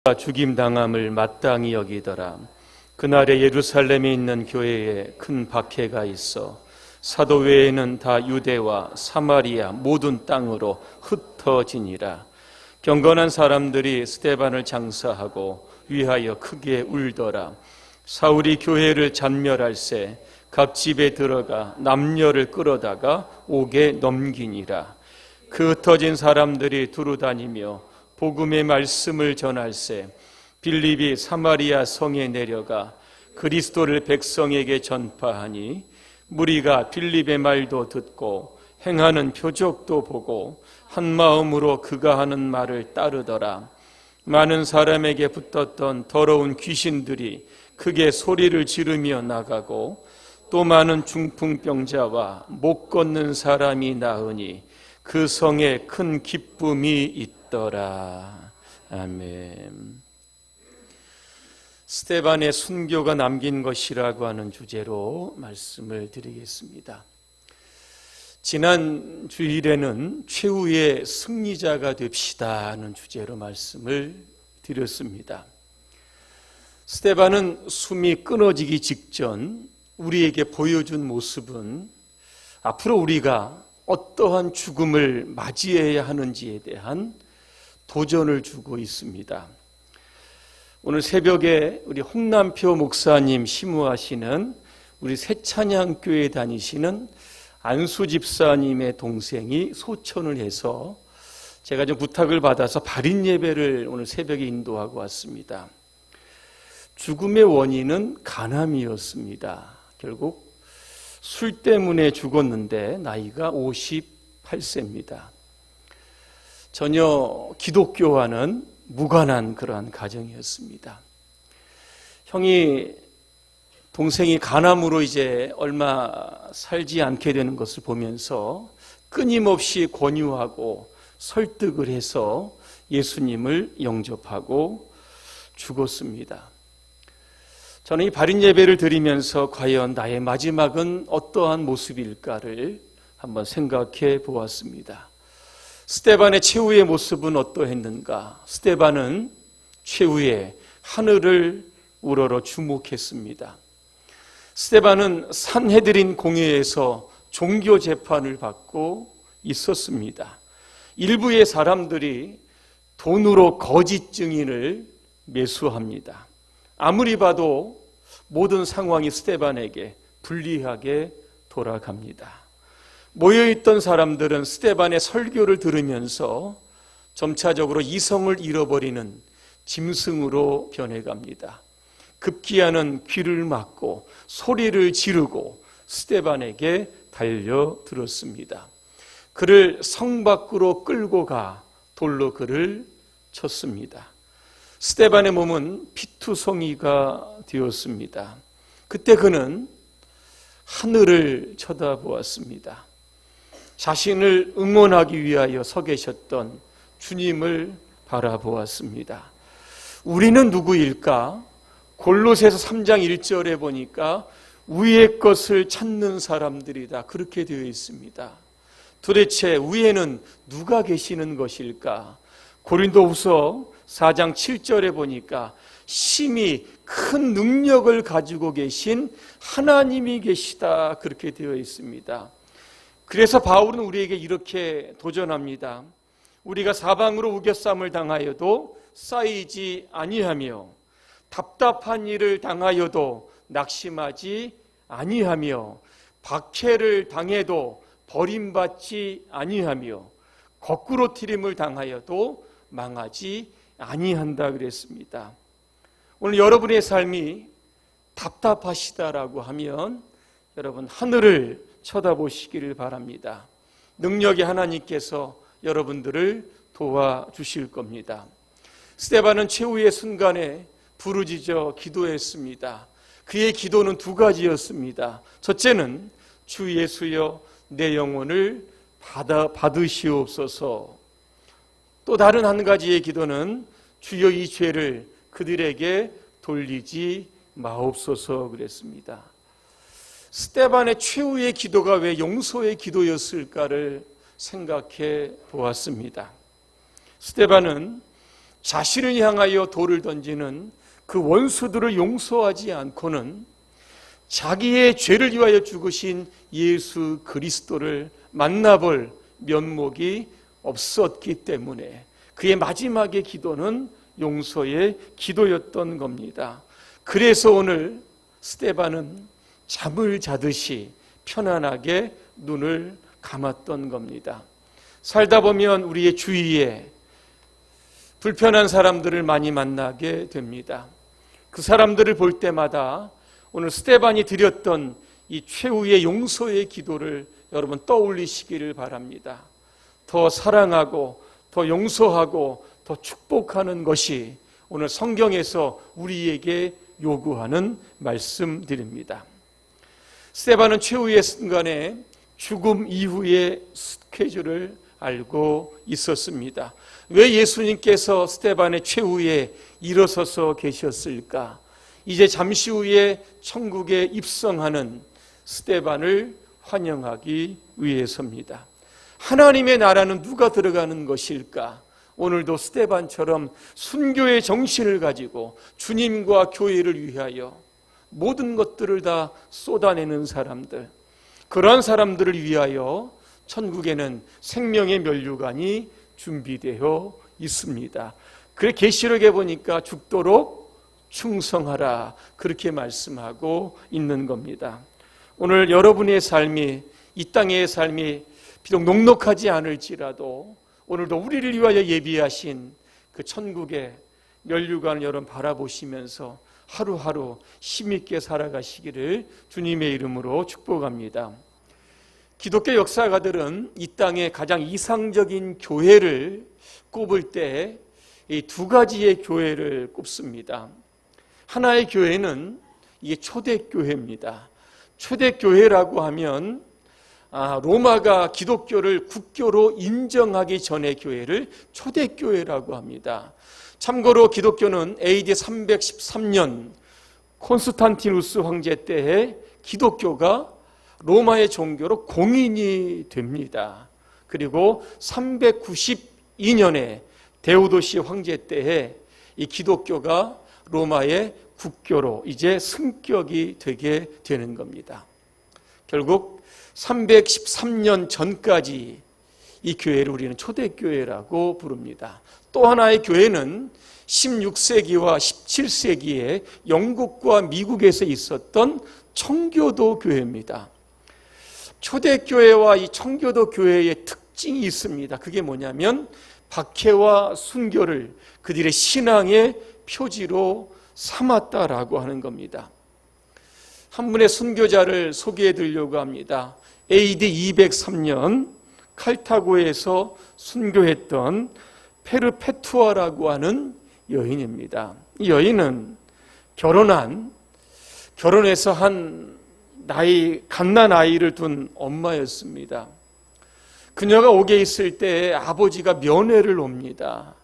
죽임당함을 마땅히 여기더라. 그날에 예루살렘에 있는 교회에 큰 박해가 있어 사도 외에는 다 유대와 사마리아 모든 땅으로 흩어지니라. 경건한 사람들이 스데반을 장사하고 위하여 크게 울더라. 사울이 교회를 잔멸할새 각 집에 들어가 남녀를 끌어다가 옥에 넘기니라. 그 흩어진 사람들이 두루다니며 복음의 말씀을 전할새 빌립이 사마리아 성에 내려가 그리스도를 백성에게 전파하니 무리가 빌립의 말도 듣고 행하는 표적도 보고 한 마음으로 그가 하는 말을 따르더라. 많은 사람에게 붙었던 더러운 귀신들이 크게 소리를 지르며 나가고 또 많은 중풍병자와 못 걷는 사람이 나으니 그 성에 큰 기쁨이 있더라. 아멘. 스데반의 순교가 남긴 것이라고 하는 주제로 말씀을 드리겠습니다. 지난 주일에는 최후의 승리자가 됩시다 하는 주제로 말씀을 드렸습니다. 스데반은 숨이 끊어지기 직전 우리에게 보여준 모습은 앞으로 우리가 어떠한 죽음을 맞이해야 하는지에 대한 도전을 주고 있습니다. 오늘 새벽에 우리 홍남표 목사님 심우하시는 우리 새찬양교회 다니시는 안수 집사님의 동생이 소천을 해서 제가 좀 부탁을 받아서 발인 예배를 오늘 새벽에 인도하고 왔습니다. 죽음의 원인은 간암이었습니다. 결국 술 때문에 죽었는데 나이가 58세입니다. 전혀 기독교와는 무관한 그러한 가정이었습니다. 동생이 간암으로 이제 얼마 살지 않게 되는 것을 보면서 끊임없이 권유하고 설득을 해서 예수님을 영접하고 죽었습니다. 저는 이 발인 예배를 드리면서 과연 나의 마지막은 어떠한 모습일까를 한번 생각해 보았습니다. 스데반의 최후의 모습은 어떠했는가? 스데반은 최후에 하늘을 우러러 주목했습니다. 스데반은 산헤드린 공회에서 종교 재판을 받고 있었습니다. 일부의 사람들이 돈으로 거짓 증인을 매수합니다. 아무리 봐도 모든 상황이 스데반에게 불리하게 돌아갑니다. 모여있던 사람들은 스데반의 설교를 들으면서 점차적으로 이성을 잃어버리는 짐승으로 변해갑니다. 급기야는 귀를 막고 소리를 지르고 스데반에게 달려들었습니다. 그를 성 밖으로 끌고 가 돌로 그를 쳤습니다. 스데반의 몸은 피투성이가 되었습니다. 그때 그는 하늘을 쳐다보았습니다. 자신을 응원하기 위하여 서 계셨던 주님을 바라보았습니다. 우리는 누구일까? 골로새서 3장 1절에 보니까 위의 것을 찾는 사람들이다. 그렇게 되어 있습니다. 도대체 위에는 누가 계시는 것일까? 고린도후서 4장 7절에 보니까 심히 큰 능력을 가지고 계신 하나님이 계시다. 그렇게 되어 있습니다. 그래서 바울은 우리에게 이렇게 도전합니다. 우리가 사방으로 우겨쌈을 당하여도 쌓이지 아니하며 답답한 일을 당하여도 낙심하지 아니하며 박해를 당해도 버림받지 아니하며 거꾸로 트림을 당하여도 망하지 아니한다 그랬습니다. 오늘 여러분의 삶이 답답하시다라고 하면 여러분 하늘을 쳐다보시기를 바랍니다. 능력의 하나님께서 여러분들을 도와주실 겁니다. 스데반은 최후의 순간에 부르짖어 기도했습니다. 그의 기도는 두 가지였습니다. 첫째는 주 예수여 내 영혼을 받으시옵소서. 또 다른 한 가지의 기도는 주여 이 죄를 그들에게 돌리지 마옵소서 그랬습니다. 스데반의 최후의 기도가 왜 용서의 기도였을까를 생각해 보았습니다. 스데반은 자신을 향하여 돌을 던지는 그 원수들을 용서하지 않고는 자기의 죄를 위하여 죽으신 예수 그리스도를 만나볼 면목이 없었기 때문에 그의 마지막의 기도는 용서의 기도였던 겁니다. 그래서 오늘 스데반은 잠을 자듯이 편안하게 눈을 감았던 겁니다. 살다 보면 우리의 주위에 불편한 사람들을 많이 만나게 됩니다. 그 사람들을 볼 때마다 오늘 스데반이 드렸던 이 최후의 용서의 기도를 여러분 떠올리시기를 바랍니다. 더 사랑하고 더 용서하고 더 축복하는 것이 오늘 성경에서 우리에게 요구하는 말씀들입니다. 스데반은 최후의 순간에 죽음 이후의 스케줄을 알고 있었습니다. 왜 예수님께서 스데반의 최후에 일어서서 계셨을까? 이제 잠시 후에 천국에 입성하는 스데반을 환영하기 위해서입니다. 하나님의 나라는 누가 들어가는 것일까? 오늘도 스데반처럼 순교의 정신을 가지고 주님과 교회를 위하여 모든 것들을 다 쏟아내는 사람들, 그런 사람들을 위하여 천국에는 생명의 면류관이 준비되어 있습니다. 그래 계시록에 보니까 죽도록 충성하라 그렇게 말씀하고 있는 겁니다. 오늘 여러분의 삶이, 이 땅의 삶이 비록 녹록하지 않을지라도 오늘도 우리를 위하여 예비하신 그 천국의 면류관을 여러분 바라보시면서 하루하루 힘있게 살아가시기를 주님의 이름으로 축복합니다. 기독교 역사가들은 이 땅의 가장 이상적인 교회를 꼽을 때 이 두 가지의 교회를 꼽습니다. 하나의 교회는 이게 초대교회입니다. 초대교회라고 하면 로마가 기독교를 국교로 인정하기 전의 교회를 초대교회라고 합니다. 참고로 기독교는 AD 313년 콘스탄티누스 황제 때에 기독교가 로마의 종교로 공인이 됩니다. 그리고 392년에 데오도시 황제 때에 이 기독교가 로마의 국교로 이제 승격이 되게 되는 겁니다. 결국 313년 전까지 이 교회를 우리는 초대교회라고 부릅니다. 또 하나의 교회는 16세기와 17세기에 영국과 미국에서 있었던 청교도 교회입니다. 초대교회와 이 청교도 교회의 특징이 있습니다. 그게 뭐냐면 박해와 순교를 그들의 신앙의 표지로 삼았다라고 하는 겁니다. 한 분의 순교자를 소개해 드리려고 합니다. AD 203년 칼타고에서 순교했던 페르페투아라고 하는 여인입니다. 이 여인은 결혼해서 갓난 아이를 둔 엄마였습니다. 그녀가 옥에 있을 때 아버지가 면회를 옵니다.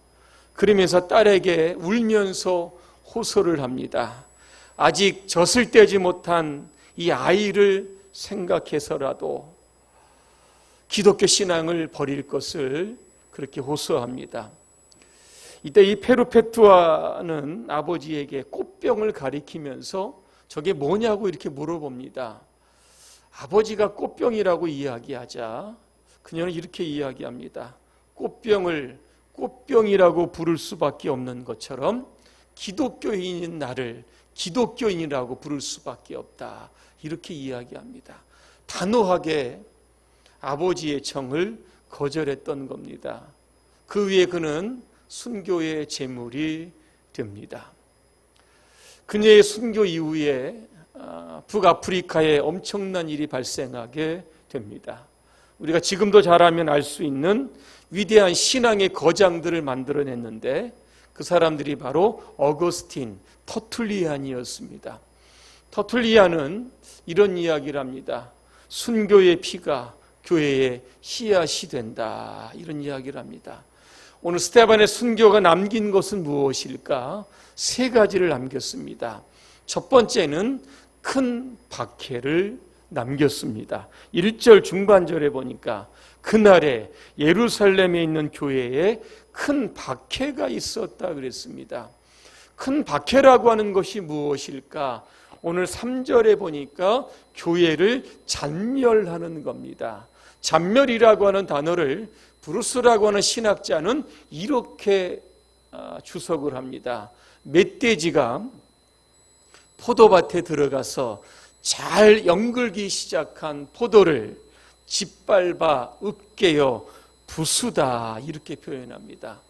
그러면서 딸에게 울면서 호소를 합니다. 아직 젖을 떼지 못한 이 아이를 생각해서라도 기독교 신앙을 버릴 것을 그렇게 호소합니다. 이때 이 페르페투아는 아버지에게 꽃병을 가리키면서 저게 뭐냐고 이렇게 물어봅니다. 아버지가 꽃병이라고 이야기하자 그녀는 이렇게 이야기합니다. 꽃병을 꽃병이라고 부를 수밖에 없는 것처럼 기독교인인 나를 기독교인이라고 부를 수밖에 없다. 이렇게 이야기합니다. 단호하게 아버지의 청을 거절했던 겁니다. 그 위에 그는 순교의 제물이 됩니다. 그녀의 순교 이후에 북아프리카에 엄청난 일이 발생하게 됩니다. 우리가 지금도 잘 알면 알 수 있는 위대한 신앙의 거장들을 만들어냈는데 그 사람들이 바로 어거스틴, 터툴리안이었습니다. 터툴리안은 이런 이야기를 합니다. 순교의 피가 교회의 씨앗이 된다. 이런 이야기를 합니다. 오늘 스데반의 순교가 남긴 것은 무엇일까? 세 가지를 남겼습니다. 첫 번째는 큰 박해를 남겼습니다. 1절 중반절에 보니까 그날에 예루살렘에 있는 교회에 큰 박해가 있었다 그랬습니다. 큰 박해라고 하는 것이 무엇일까? 오늘 3절에 보니까 교회를 잔멸하는 겁니다. 잔멸이라고 하는 단어를 브루스라고 하는 신학자는 이렇게 주석을 합니다. 멧돼지가 포도밭에 들어가서 잘 연글기 시작한 포도를 짓밟아 으깨어 부수다, 이렇게 표현합니다.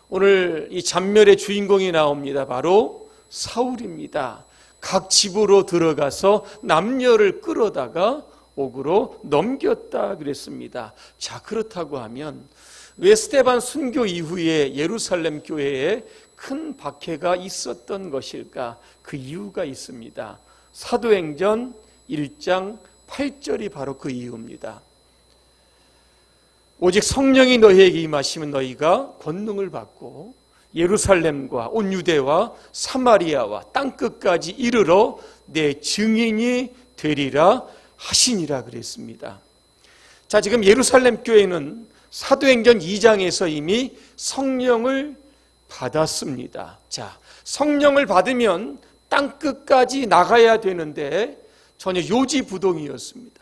오늘 이 잔멸의 주인공이 나옵니다. 바로 사울입니다. 각 집으로 들어가서 남녀를 끌어다가 옥으로 넘겼다 그랬습니다. 자, 그렇다고 하면 왜 스데반 순교 이후에 예루살렘 교회에 큰 박해가 있었던 것일까? 그 이유가 있습니다. 사도행전 1장 8절이 바로 그 이유입니다. 오직 성령이 너희에게 임하시면 너희가 권능을 받고 예루살렘과 온 유대와 사마리아와 땅끝까지 이르러 내 증인이 되리라 하시니라 그랬습니다. 자, 지금 예루살렘 교회는 사도행전 2장에서 이미 성령을 받았습니다. 자, 성령을 받으면 땅끝까지 나가야 되는데 전혀 요지부동이었습니다.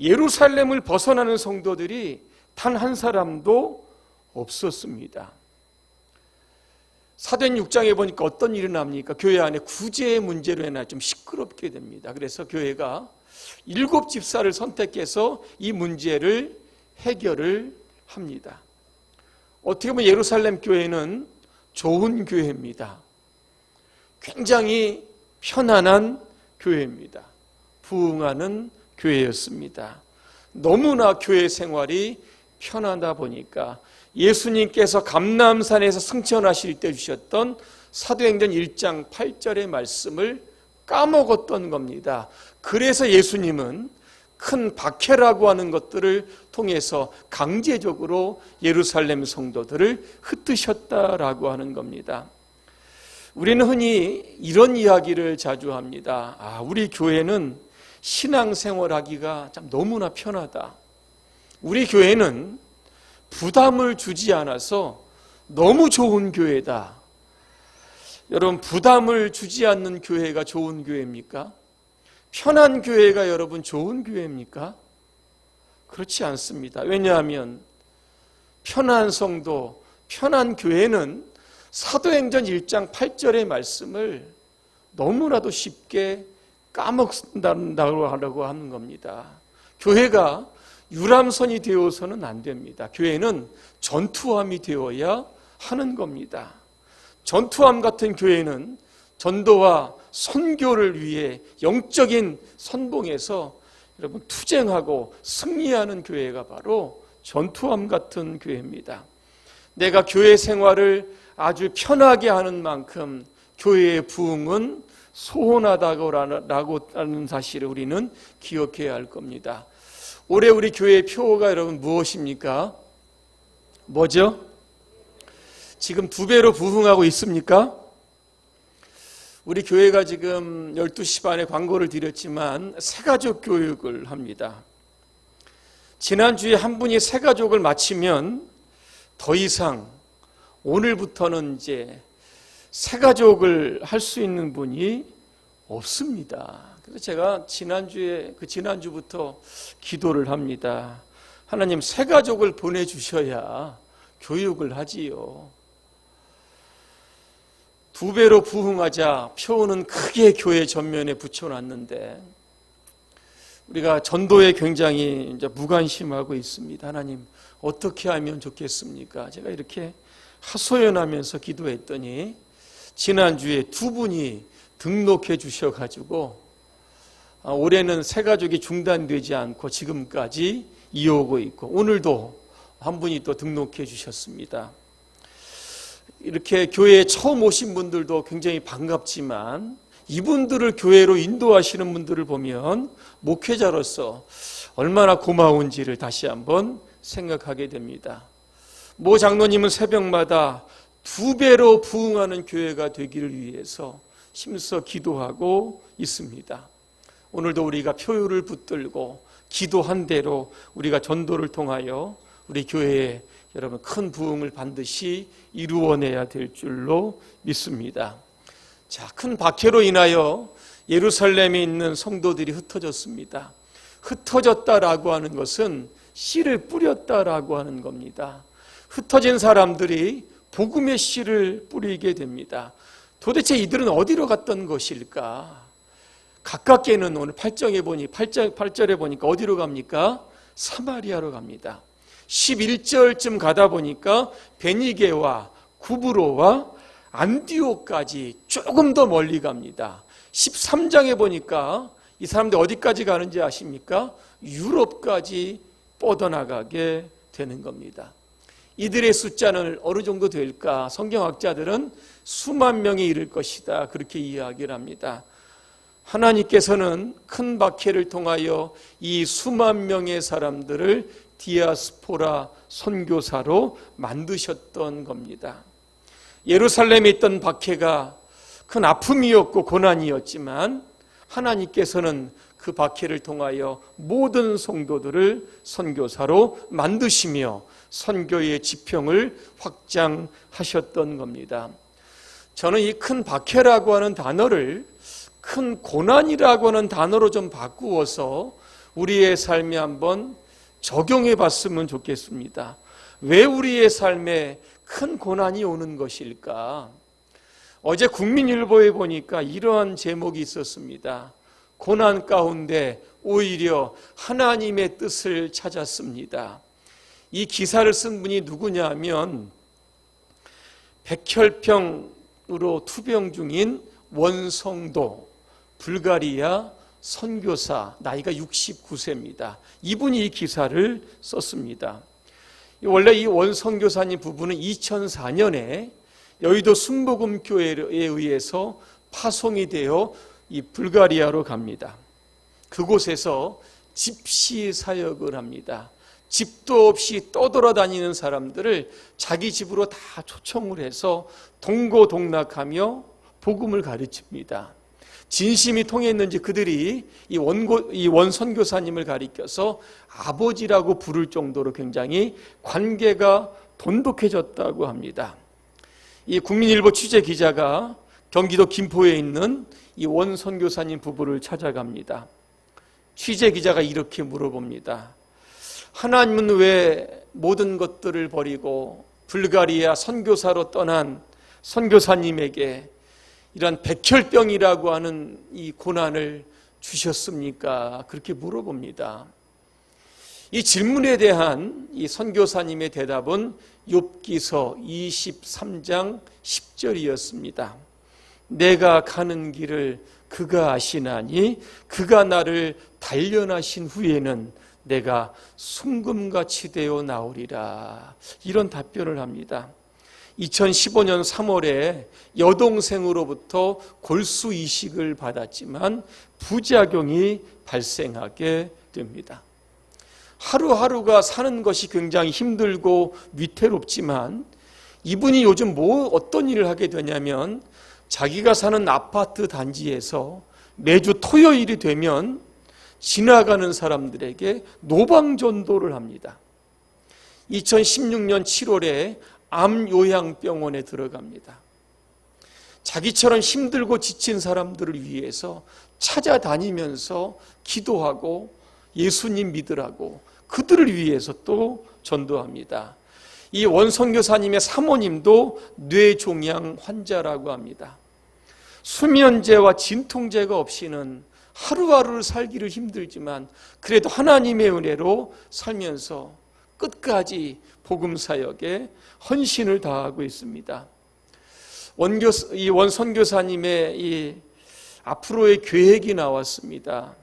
예루살렘을 벗어나는 성도들이 단 한 사람도 없었습니다. 사도행 6장에 보니까 어떤 일이 납니까? 교회 안에 구제의 문제로 인해 좀 시끄럽게 됩니다. 그래서 교회가 7 집사를 선택해서 이 문제를 해결을 합니다. 어떻게 보면 예루살렘 교회는 좋은 교회입니다. 굉장히 편안한 교회입니다. 부흥하는 교회였습니다. 너무나 교회 생활이 편하다 보니까 예수님께서 감람산에서 승천하실 때 주셨던 사도행전 1장 8절의 말씀을 까먹었던 겁니다. 그래서 예수님은 큰 박해라고 하는 것들을 통해서 강제적으로 예루살렘 성도들을 흩으셨다라고 하는 겁니다. 우리는 흔히 이런 이야기를 자주 합니다. 우리 교회는 신앙생활하기가 참 너무나 편하다. 우리 교회는 부담을 주지 않아서 너무 좋은 교회다. 여러분, 부담을 주지 않는 교회가 좋은 교회입니까? 편한 교회가 여러분 좋은 교회입니까? 그렇지 않습니다. 왜냐하면 편한 성도, 편한 교회는 사도행전 1장 8절의 말씀을 너무나도 쉽게 까먹는다고 하는 겁니다. 교회가 유람선이 되어서는 안 됩니다. 교회는 전투함이 되어야 하는 겁니다. 전투함 같은 교회는 전도와 선교를 위해 영적인 선봉에서 여러분 투쟁하고 승리하는 교회가 바로 전투함 같은 교회입니다. 내가 교회 생활을 아주 편하게 하는 만큼 교회의 부흥은 소원하다고 하는 사실을 우리는 기억해야 할 겁니다. 올해 우리 교회의 표어가 여러분 무엇입니까? 뭐죠? 지금 2배로 부흥하고 있습니까? 우리 교회가 지금 12시 반에 광고를 드렸지만 새가족 교육을 합니다. 지난주에 한 분이 새가족을 마치면 더 이상 오늘부터는 이제 새가족을 할 수 있는 분이 없습니다. 그래서 제가 지난주부터 기도를 합니다. 하나님, 새가족을 보내주셔야 교육을 하지요. 2배로 부흥하자 표어는 크게 교회 전면에 붙여놨는데 우리가 전도에 굉장히 이제 무관심하고 있습니다. 하나님, 어떻게 하면 좋겠습니까? 제가 이렇게 하소연하면서 기도했더니 지난주에 2분이 등록해 주셔가지고 올해는 새가족이 중단되지 않고 지금까지 이어오고 있고 오늘도 한 분이 또 등록해 주셨습니다. 이렇게 교회에 처음 오신 분들도 굉장히 반갑지만 이분들을 교회로 인도하시는 분들을 보면 목회자로서 얼마나 고마운지를 다시 한번 생각하게 됩니다. 모 장로님은 새벽마다 2배로 부흥하는 교회가 되기를 위해서 힘써 기도하고 있습니다. 오늘도 우리가 표율을 붙들고 기도한 대로 우리가 전도를 통하여 우리 교회에 여러분 큰 부흥을 반드시 이루어내야 될 줄로 믿습니다. 자, 큰 박해로 인하여 예루살렘에 있는 성도들이 흩어졌습니다. 흩어졌다라고 하는 것은 씨를 뿌렸다라고 하는 겁니다. 흩어진 사람들이 복음의 씨를 뿌리게 됩니다. 도대체 이들은 어디로 갔던 것일까? 가깝게는 오늘 8절에 보니까 어디로 갑니까? 사마리아로 갑니다. 11절쯤 가다 보니까 베니게와 구브로와 안디옥까지 조금 더 멀리 갑니다. 13장에 보니까 이 사람들 어디까지 가는지 아십니까? 유럽까지 뻗어나가게 되는 겁니다. 이들의 숫자는 어느 정도 될까? 성경학자들은 수만 명에 이를 것이다, 그렇게 이야기를 합니다. 하나님께서는 큰 박해를 통하여 이 수만 명의 사람들을 디아스포라 선교사로 만드셨던 겁니다. 예루살렘에 있던 박해가 큰 아픔이었고 고난이었지만 하나님께서는 그 박해를 통하여 모든 성도들을 선교사로 만드시며 선교의 지평을 확장하셨던 겁니다. 저는 이 큰 박해라고 하는 단어를 큰 고난이라고 하는 단어로 좀 바꾸어서 우리의 삶에 한번 적용해 봤으면 좋겠습니다. 왜 우리의 삶에 큰 고난이 오는 것일까? 어제 국민일보에 보니까 이러한 제목이 있었습니다. 고난 가운데 오히려 하나님의 뜻을 찾았습니다. 이 기사를 쓴 분이 누구냐면 백혈병으로 투병 중인 원성도 불가리아 선교사, 나이가 69세입니다. 이분이 이 기사를 썼습니다. 원래 이 원선교사님 부부는 2004년에 여의도 순복음교회에 의해서 파송이 되어 이 불가리아로 갑니다. 그곳에서 집시 사역을 합니다. 집도 없이 떠돌아다니는 사람들을 자기 집으로 다 초청을 해서 동고동락하며 복음을 가르칩니다. 진심이 통했는지 그들이 이 원선교사님을 가리켜서 아버지라고 부를 정도로 굉장히 관계가 돈독해졌다고 합니다. 이 국민일보 취재 기자가 경기도 김포에 있는 이 원선교사님 부부를 찾아갑니다. 취재 기자가 이렇게 물어봅니다. 하나님은 왜 모든 것들을 버리고 불가리아 선교사로 떠난 선교사님에게 이런 백혈병이라고 하는 이 고난을 주셨습니까? 그렇게 물어봅니다. 이 질문에 대한 이 선교사님의 대답은 욥기서 23장 10절이었습니다. 내가 가는 길을 그가 아시나니 그가 나를 단련하신 후에는 내가 순금같이 되어 나오리라. 이런 답변을 합니다. 2015년 3월에 여동생으로부터 골수 이식을 받았지만 부작용이 발생하게 됩니다. 하루하루가 사는 것이 굉장히 힘들고 위태롭지만 이분이 요즘 어떤 일을 하게 되냐면 자기가 사는 아파트 단지에서 매주 토요일이 되면 지나가는 사람들에게 노방전도를 합니다. 2016년 7월에 암요양병원에 들어갑니다. 자기처럼 힘들고 지친 사람들을 위해서 찾아다니면서 기도하고 예수님 믿으라고 그들을 위해서 또 전도합니다. 이 원선교사님의 사모님도 뇌종양 환자라고 합니다. 수면제와 진통제가 없이는 하루하루를 살기를 힘들지만 그래도 하나님의 은혜로 살면서 끝까지 복음사역에 헌신을 다하고 있습니다. 이 원선교사님의 이 앞으로의 계획이 나왔습니다.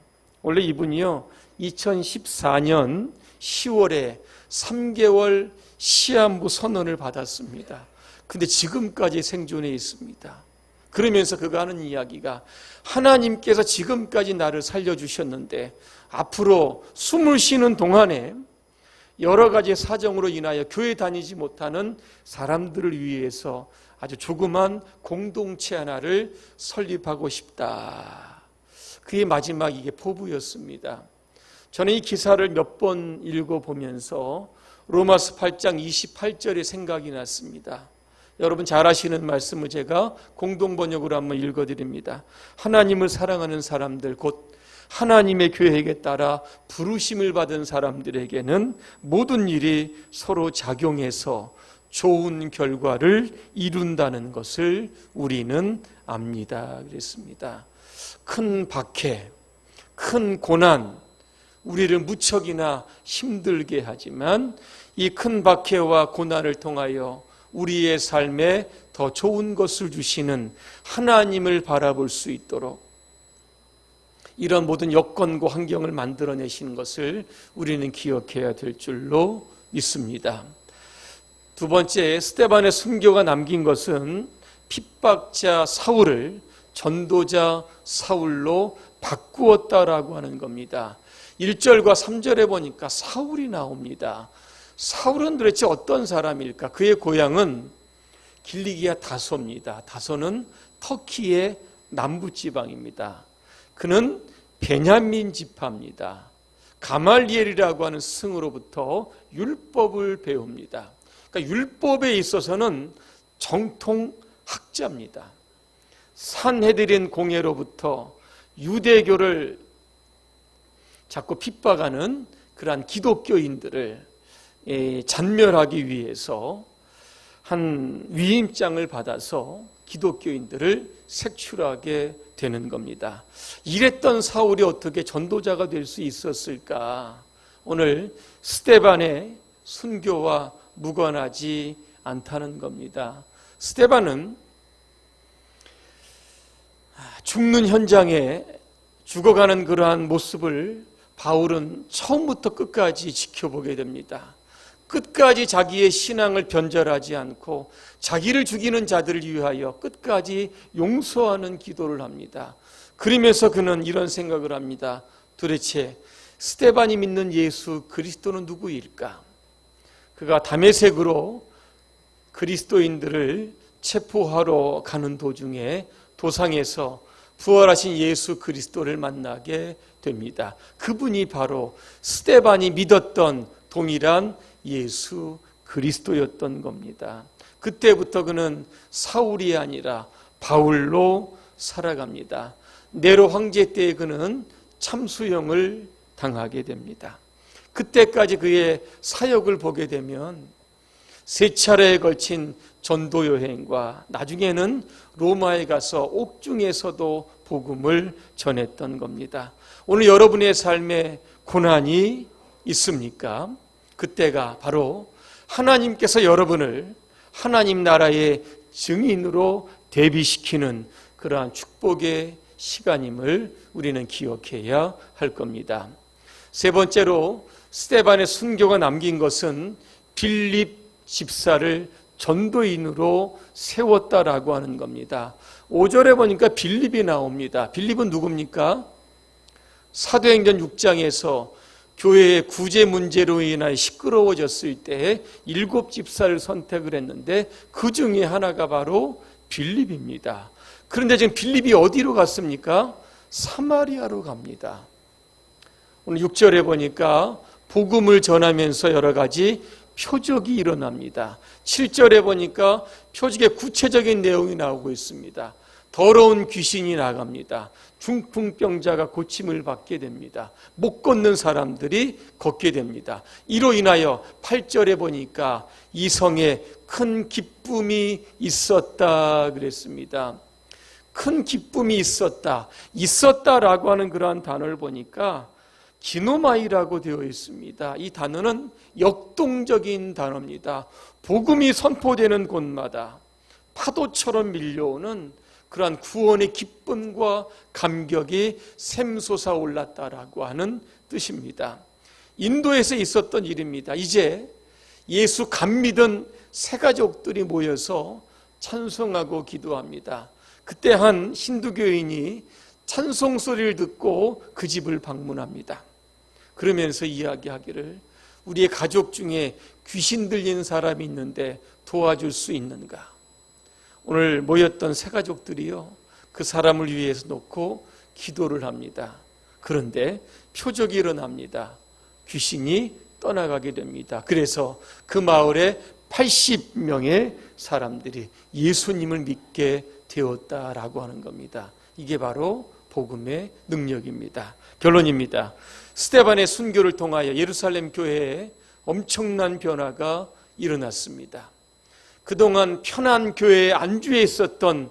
원래 이분이요 2014년 10월에 3개월 시한부 선언을 받았습니다. 근데 지금까지 생존해 있습니다. 그러면서 그가 하는 이야기가 하나님께서 지금까지 나를 살려주셨는데 앞으로 숨을 쉬는 동안에 여러 가지 사정으로 인하여 교회 다니지 못하는 사람들을 위해서 아주 조그만 공동체 하나를 설립하고 싶다. 그의 마지막 이게 포부였습니다. 저는 이 기사를 몇 번 읽어보면서 로마서 8장 28절의 생각이 났습니다. 여러분 잘 아시는 말씀을 제가 공동번역으로 한번 읽어드립니다. 하나님을 사랑하는 사람들, 곧 하나님의 계획에 따라 부르심을 받은 사람들에게는 모든 일이 서로 작용해서 좋은 결과를 이룬다는 것을 우리는 압니다. 그랬습니다. 큰 박해, 큰 고난, 우리를 무척이나 힘들게 하지만 이 큰 박해와 고난을 통하여 우리의 삶에 더 좋은 것을 주시는 하나님을 바라볼 수 있도록 이런 모든 여건과 환경을 만들어내시는 것을 우리는 기억해야 될 줄로 믿습니다. 두 번째, 스데반의 순교가 남긴 것은 핍박자 사울을 전도자 사울로 바꾸었다라고 하는 겁니다. 1절과 3절에 보니까 사울이 나옵니다. 사울은 도대체 어떤 사람일까? 그의 고향은 길리기아 다소입니다. 다소는 터키의 남부지방입니다. 그는 베냐민 지파입니다. 가말리엘이라고 하는 스승으로부터 율법을 배웁니다. 그러니까 율법에 있어서는 정통 학자입니다. 산헤드린 공회로부터 유대교를 자꾸 핍박하는 그러한 기독교인들을 잔멸하기 위해서 한 위임장을 받아서 기독교인들을 색출하게 되는 겁니다. 이랬던 사울이 어떻게 전도자가 될 수 있었을까? 오늘 스데반의 순교와 무관하지 않다는 겁니다. 스데반은 죽는 현장에 죽어가는 그러한 모습을 바울은 처음부터 끝까지 지켜보게 됩니다. 끝까지 자기의 신앙을 변절하지 않고 자기를 죽이는 자들을 위하여 끝까지 용서하는 기도를 합니다. 그러면서 그는 이런 생각을 합니다. 도대체 스데반이 믿는 예수 그리스도는 누구일까? 그가 다메섹으로 그리스도인들을 체포하러 가는 도중에 도상에서 부활하신 예수 그리스도를 만나게 됩니다. 그분이 바로 스데반이 믿었던 동일한 예수 그리스도였던 겁니다. 그때부터 그는 사울이 아니라 바울로 살아갑니다. 네로 황제 때에 그는 참수형을 당하게 됩니다. 그때까지 그의 사역을 보게 되면 세 차례에 걸친 전도 여행과 나중에는 로마에 가서 옥중에서도 복음을 전했던 겁니다. 오늘 여러분의 삶에 고난이 있습니까? 그때가 바로 하나님께서 여러분을 하나님 나라의 증인으로 대비시키는 그러한 축복의 시간임을 우리는 기억해야 할 겁니다. 세 번째로 스데반의 순교가 남긴 것은 빌립 집사를 전도인으로 세웠다라고 하는 겁니다. 5절에 보니까 빌립이 나옵니다. 빌립은 누굽니까? 사도행전 6장에서 교회의 구제 문제로 인하여 시끄러워졌을 때 7 집사를 선택을 했는데 그 중에 하나가 바로 빌립입니다. 그런데 지금 빌립이 어디로 갔습니까? 사마리아로 갑니다. 오늘 6절에 보니까 복음을 전하면서 여러 가지 표적이 일어납니다. 7절에 보니까 표적의 구체적인 내용이 나오고 있습니다. 더러운 귀신이 나갑니다. 중풍병자가 고침을 받게 됩니다. 못 걷는 사람들이 걷게 됩니다. 이로 인하여 8절에 보니까 이 성에 큰 기쁨이 있었다 그랬습니다. 큰 기쁨이 있었다라고 하는 그러한 단어를 보니까 기노마이라고 되어 있습니다. 이 단어는 역동적인 단어입니다. 복음이 선포되는 곳마다 파도처럼 밀려오는 그러한 구원의 기쁨과 감격이 샘솟아 올랐다라고 하는 뜻입니다. 인도에서 있었던 일입니다. 이제 예수 감 믿은 새 가족들이 모여서 찬송하고 기도합니다. 그때 한 힌두교인이 찬송 소리를 듣고 그 집을 방문합니다. 그러면서 이야기하기를 우리의 가족 중에 귀신 들린 사람이 있는데 도와줄 수 있는가? 오늘 모였던 새 가족들이요, 그 사람을 위해서 놓고 기도를 합니다. 그런데 표적이 일어납니다. 귀신이 떠나가게 됩니다. 그래서 그 마을에 80명의 사람들이 예수님을 믿게 되었다라고 하는 겁니다. 이게 바로 복음의 능력입니다. 결론입니다. 스데반의 순교를 통하여 예루살렘 교회에 엄청난 변화가 일어났습니다. 그동안 편한 교회에 안주해 있었던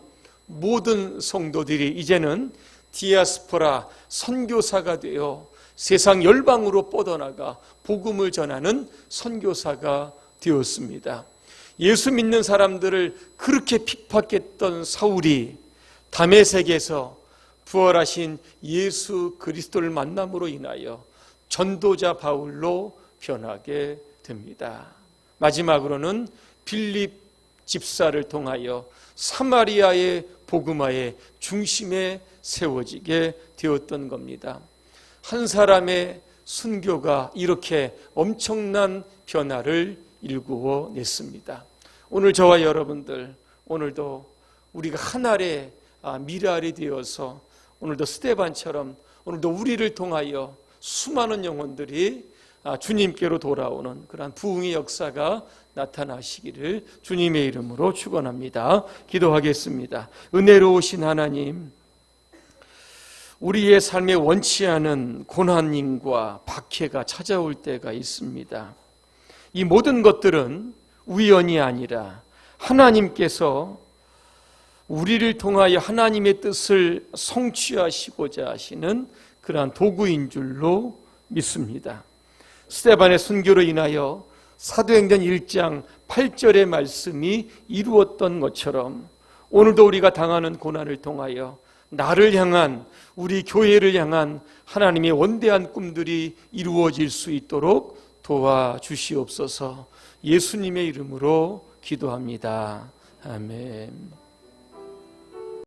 모든 성도들이 이제는 디아스포라 선교사가 되어 세상 열방으로 뻗어나가 복음을 전하는 선교사가 되었습니다. 예수 믿는 사람들을 그렇게 핍박했던 사울이 다메섹에서 부활하신 예수 그리스도를 만남으로 인하여 전도자 바울로 변하게 됩니다. 마지막으로는 빌립 집사를 통하여 사마리아의 복음화의 중심에 세워지게 되었던 겁니다. 한 사람의 순교가 이렇게 엄청난 변화를 일구어 냈습니다. 오늘 저와 여러분들, 오늘도 우리가 하나의 미랄이 되어서 오늘도 스데반처럼 오늘도 우리를 통하여 수많은 영혼들이 주님께로 돌아오는 그러한 부흥의 역사가 나타나시기를 주님의 이름으로 축원합니다. 기도하겠습니다. 은혜로우신 하나님, 우리의 삶에 원치 않은 고난과 박해가 찾아올 때가 있습니다. 이 모든 것들은 우연이 아니라 하나님께서 우리를 통하여 하나님의 뜻을 성취하시고자 하시는 그러한 도구인 줄로 믿습니다. 스데반의 순교로 인하여 사도행전 1장 8절의 말씀이 이루었던 것처럼 오늘도 우리가 당하는 고난을 통하여 나를 향한, 우리 교회를 향한 하나님의 원대한 꿈들이 이루어질 수 있도록 도와주시옵소서. 예수님의 이름으로 기도합니다. 아멘.